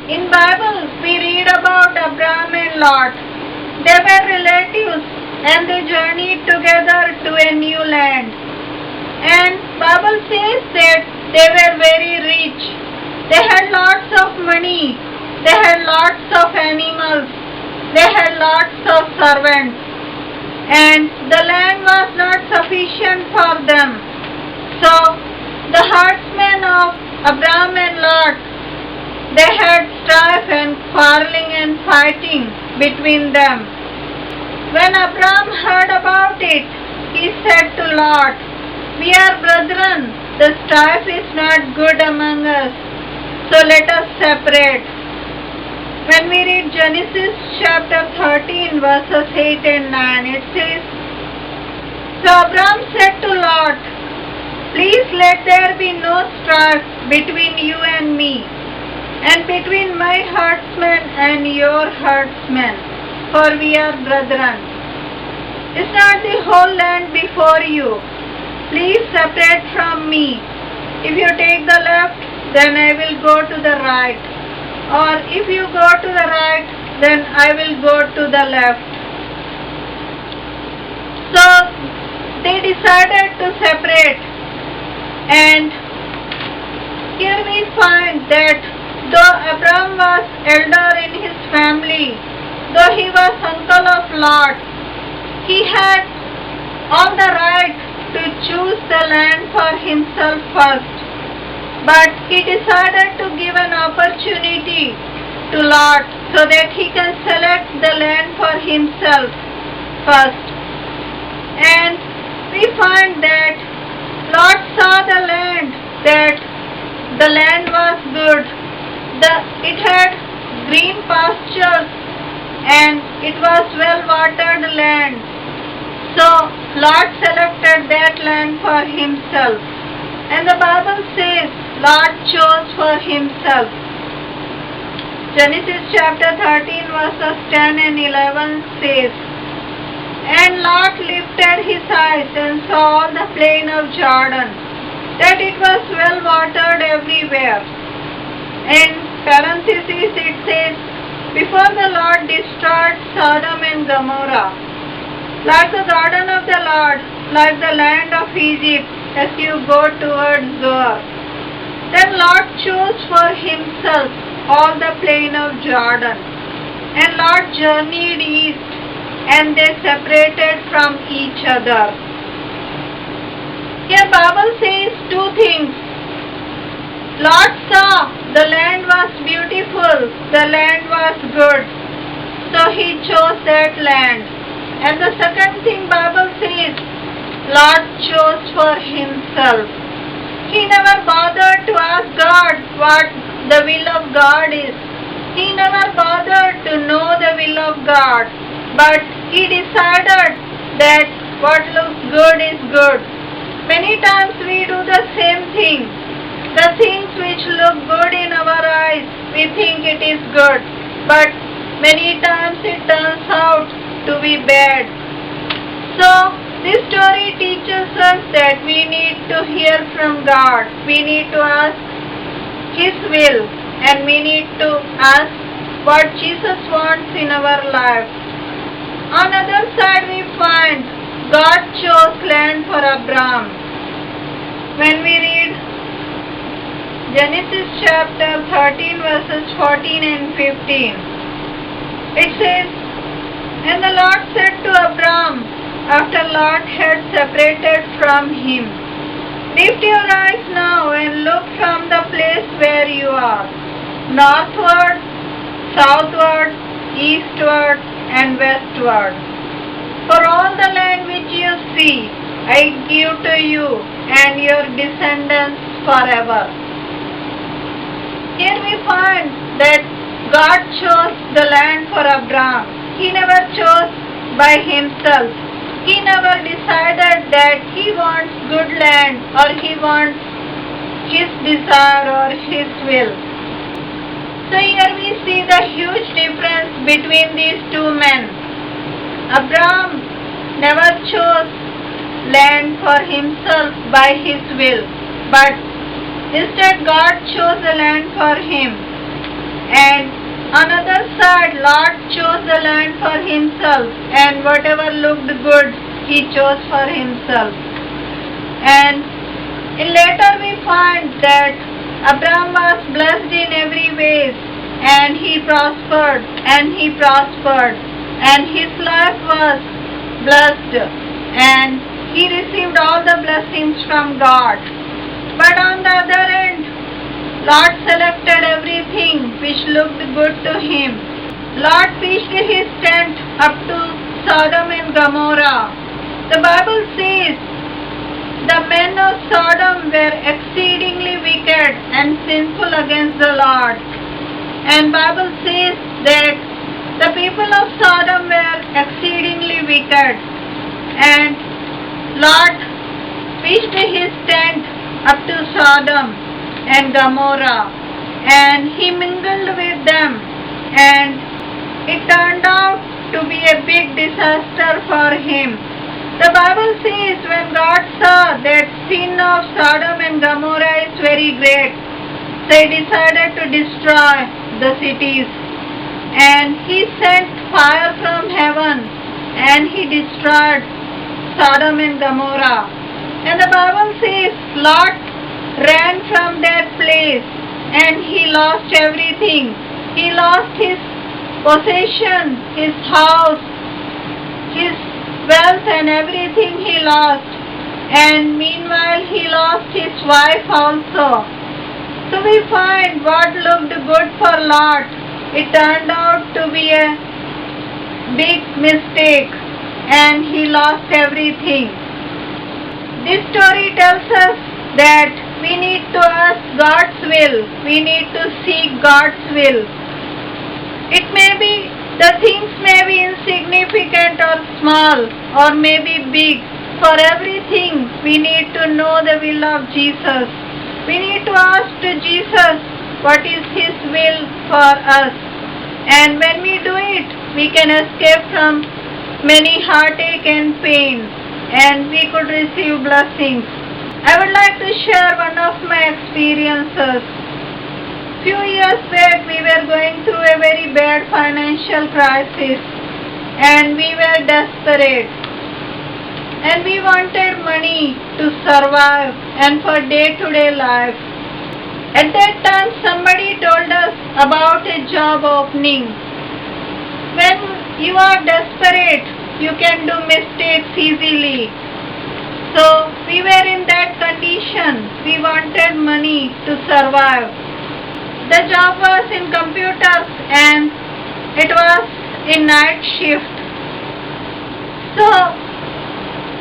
In Bible, we read about Abraham and Lot. They were relatives and they journeyed together to a new land. And Bible says that they were very rich. They had lots of money. They had lots of animals. They had lots of servants. And the land was not sufficient for them. So the herdsmen of Abraham and Lot, they had strife and quarreling and fighting between them. When Abraham heard about it, he said to Lot, "We are brethren, the strife is not good among us, so let us separate." When we read Genesis chapter 13 verses 8 and 9, it says, "So Abraham said to Lot, Please let there be no strife between you and me, and between my herdsmen and your herdsmen, for we are brethren. Is not the whole land before you? Please separate from me. If you take the left, then I will go to the right. Or if you go to the right, then I will go to the left." So they decided to separate. And here we find that though Abraham was elder in his family, though he was uncle of Lot, he had all the right to choose the land for himself first. But he decided to give an opportunity to Lot so that he can select the land for himself first. And we find that Lot saw the land, that the land was good. It had green pastures and it was well-watered land. So Lot selected that land for himself. And the Bible says Lot chose for himself. Genesis chapter 13 verses 10 and 11 says, "And Lot lifted his eyes and saw all the plain of Jordan, that it was well watered everywhere." In parentheses it says, "Before the Lord destroyed Sodom and Gomorrah, like the garden of the Lord, like the land of Egypt, as you go towards Zoar." Then Lot chose for himself all the plain of Jordan, and Lot journeyed east, and they separated from each other. Here Bible says two things. Lot saw the land was beautiful, the land was good, so he chose that land. And the second thing Bible says, Lot chose for himself. He never bothered to ask God what the will of God is. He never bothered to know the will of God. But he decided that what looks good is good. Many times we do the same thing. The things which look good in our eyes, we think it is good. But many times it turns out to be bad. So this story teaches us that we need to hear from God. We need to ask His will, and we need to ask what Jesus wants in our life. On the other side we find God chose land for Abraham. When we read Genesis chapter 13 verses 14 and 15, it says, "And the Lord said to Abraham, after Lot had separated from him, Lift your eyes now and look from the place where you are, northward, southward, eastward, and westward. For all the land which you see, I give to you and your descendants forever." Here we find that God chose the land for Abraham. He never chose by himself. He never decided that he wants good land or he wants his desire or his will. So here we see the huge difference between these two men. Abraham never chose land for himself by his will, but instead God chose the land for him. And another side, Lot chose the land for himself, and whatever looked good, he chose for himself. And later we find that Abraham was blessed in every way, and he prospered, and he prospered, and his life was blessed, and he received all the blessings from God. But on the other end, Lot selected everything which looked good to him. Lot pitched his tent up to Sodom and Gomorrah. The Bible says the men of Sodom were exceedingly wicked and sinful against the Lord. And Bible says that the people of Sodom were exceedingly wicked. And Lot pitched his tent up to Sodom and Gomorrah, and he mingled with them, and it turned out to be a big disaster for him. The Bible says when God saw that sin of Sodom and Gomorrah is very great, so he decided to destroy the cities, and he sent fire from heaven, and he destroyed Sodom and Gomorrah. And the Bible says Lot ran from that place, and he lost everything. He lost his possession, his house, his wealth, and everything he lost. And meanwhile he lost his wife also. So we find what looked good for Lot, it turned out to be a big mistake, and he lost everything. This story tells us that we need to ask God's will. We need to seek God's will. It may be, the things may be insignificant or small, or may be big. For everything, we need to know the will of Jesus. We need to ask to Jesus what is His will for us. And when we do it, we can escape from many heartache and pain, and we could receive blessings. I would like to share one of my experiences. Few years back, we were going through a very bad financial crisis, and we were desperate, and we wanted money to survive and for day-to-day life. At that time, somebody told us about a job opening. When you are desperate, you can do mistakes easily. So we were in that condition. We wanted money to survive. The job was in computers, and it was in night shift. So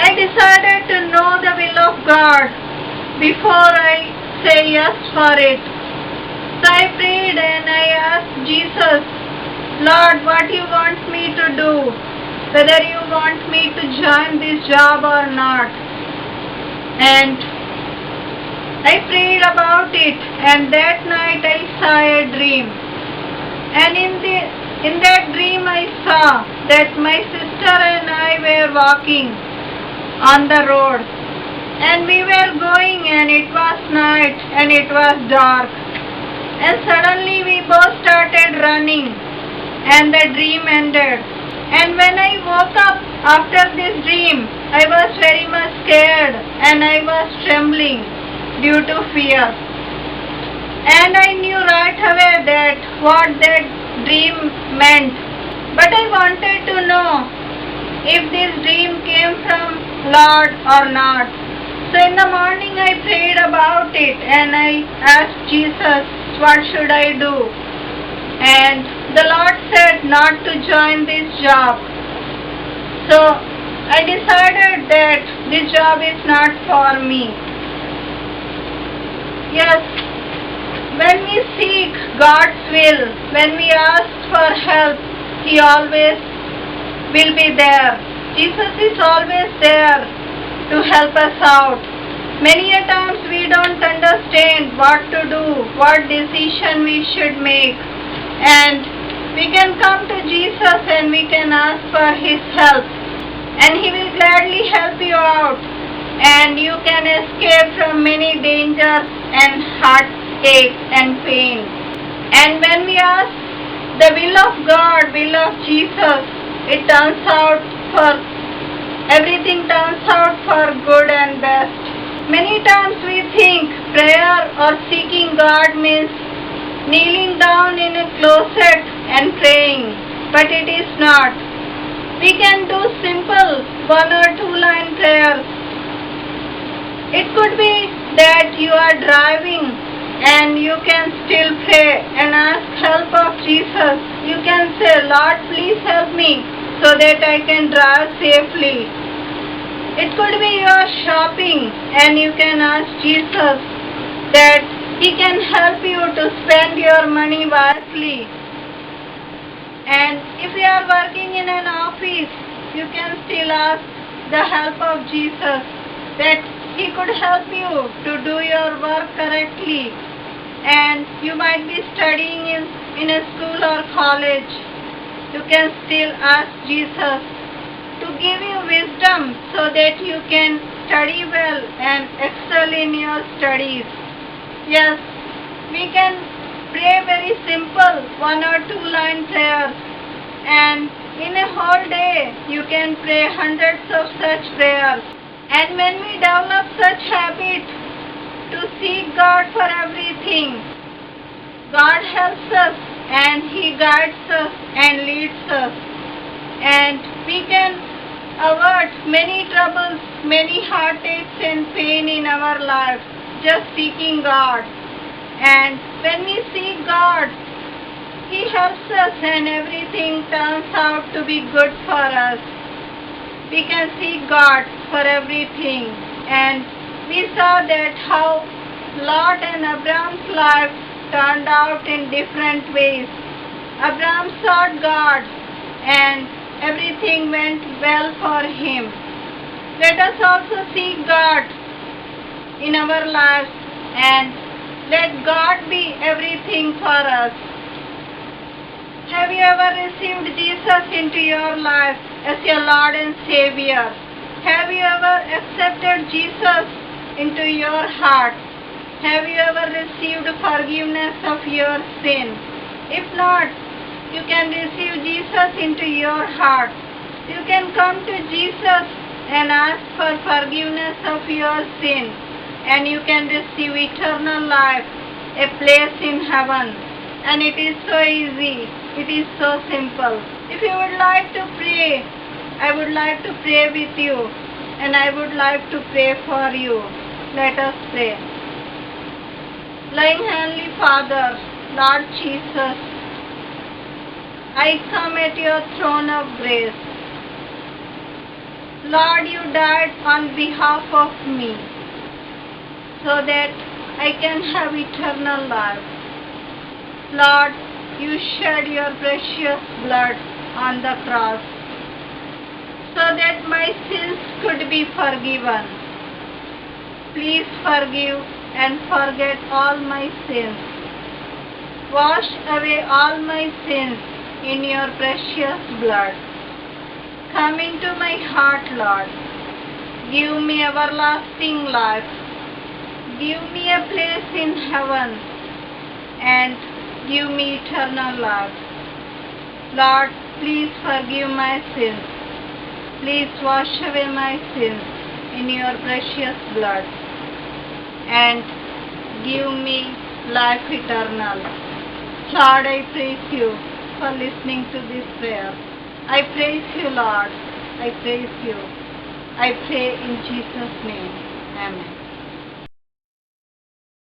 I decided to know the will of God before I say yes for it. So I prayed and I asked Jesus, Lord, what you want me to do? Whether you want me to join this job or not. And I prayed about it, and that night I saw a dream. And in that dream I saw that my sister and I were walking on the road. And we were going, and it was night and it was dark. And suddenly we both started running, and the dream ended. And when I woke up after this dream, I was very much scared, and I was trembling due to fear. And I knew right away that what that dream meant. But I wanted to know if this dream came from Lord or not. So in the morning I prayed about it, and I asked Jesus, what should I do? And the Lord said not to join this job. So I decided that this job is not for me. Yes, when we seek God's will, when we ask for help, He always will be there. Jesus is always there to help us out. Many a times we don't understand what to do, what decision we should make. And we can come to Jesus and we can ask for His help. And He will gladly help you out. And you can escape from many dangers and heartache and pain. And when we ask the will of God, will of Jesus, it turns out for everything turns out for good and best. Many times we think prayer or seeking God means kneeling down in a closet and praying, but it is not. We can do simple 1 or 2 line prayers. It could be that you are driving and you can still pray and ask help of Jesus. You can say, Lord, please help me so that I can drive safely. It could be you are shopping and you can ask Jesus that He can help you to spend your money wisely. And if you are working in an office, you can still ask the help of Jesus that He could help you to do your work correctly. And you might be studying in a school or college. You can still ask Jesus to give you wisdom so that you can study well and excel in your studies. Yes, we can pray very simple 1 or 2 line prayers, and in a whole day you can pray hundreds of such prayers. And when we develop such habit to seek God for everything, God helps us and He guides us and leads us, and we can avert many troubles, many heartaches and pain in our lives just seeking God. And when we seek God, He helps us and everything turns out to be good for us. We can seek God for everything. And we saw that how Lot and Abraham's life turned out in different ways. Abraham sought God and everything went well for him. Let us also seek God in our lives and let God be everything for us. Have you ever received Jesus into your life as your Lord and Savior? Have you ever accepted Jesus into your heart? Have you ever received forgiveness of your sin? If not, you can receive Jesus into your heart. You can come to Jesus and ask for forgiveness of your sin, and you can receive eternal life, a place in heaven. And it is so easy. It is so simple. If you would like to pray, I would like to pray with you, and I would like to pray for you. Let us pray. Loving Heavenly Father, Lord Jesus, I come at your throne of grace. Lord, you died on behalf of me so that I can have eternal life. Lord, you shed your precious blood on the cross so that my sins could be forgiven. Please forgive and forget all my sins. Wash away all my sins in your precious blood. Come into my heart, Lord. Give me everlasting life. Give me a place in heaven and give me eternal life. Lord, please forgive my sins. Please wash away my sins in your precious blood and give me life eternal. Lord, I praise you for listening to this prayer. I praise you, Lord. I praise you. I pray in Jesus' name. Amen.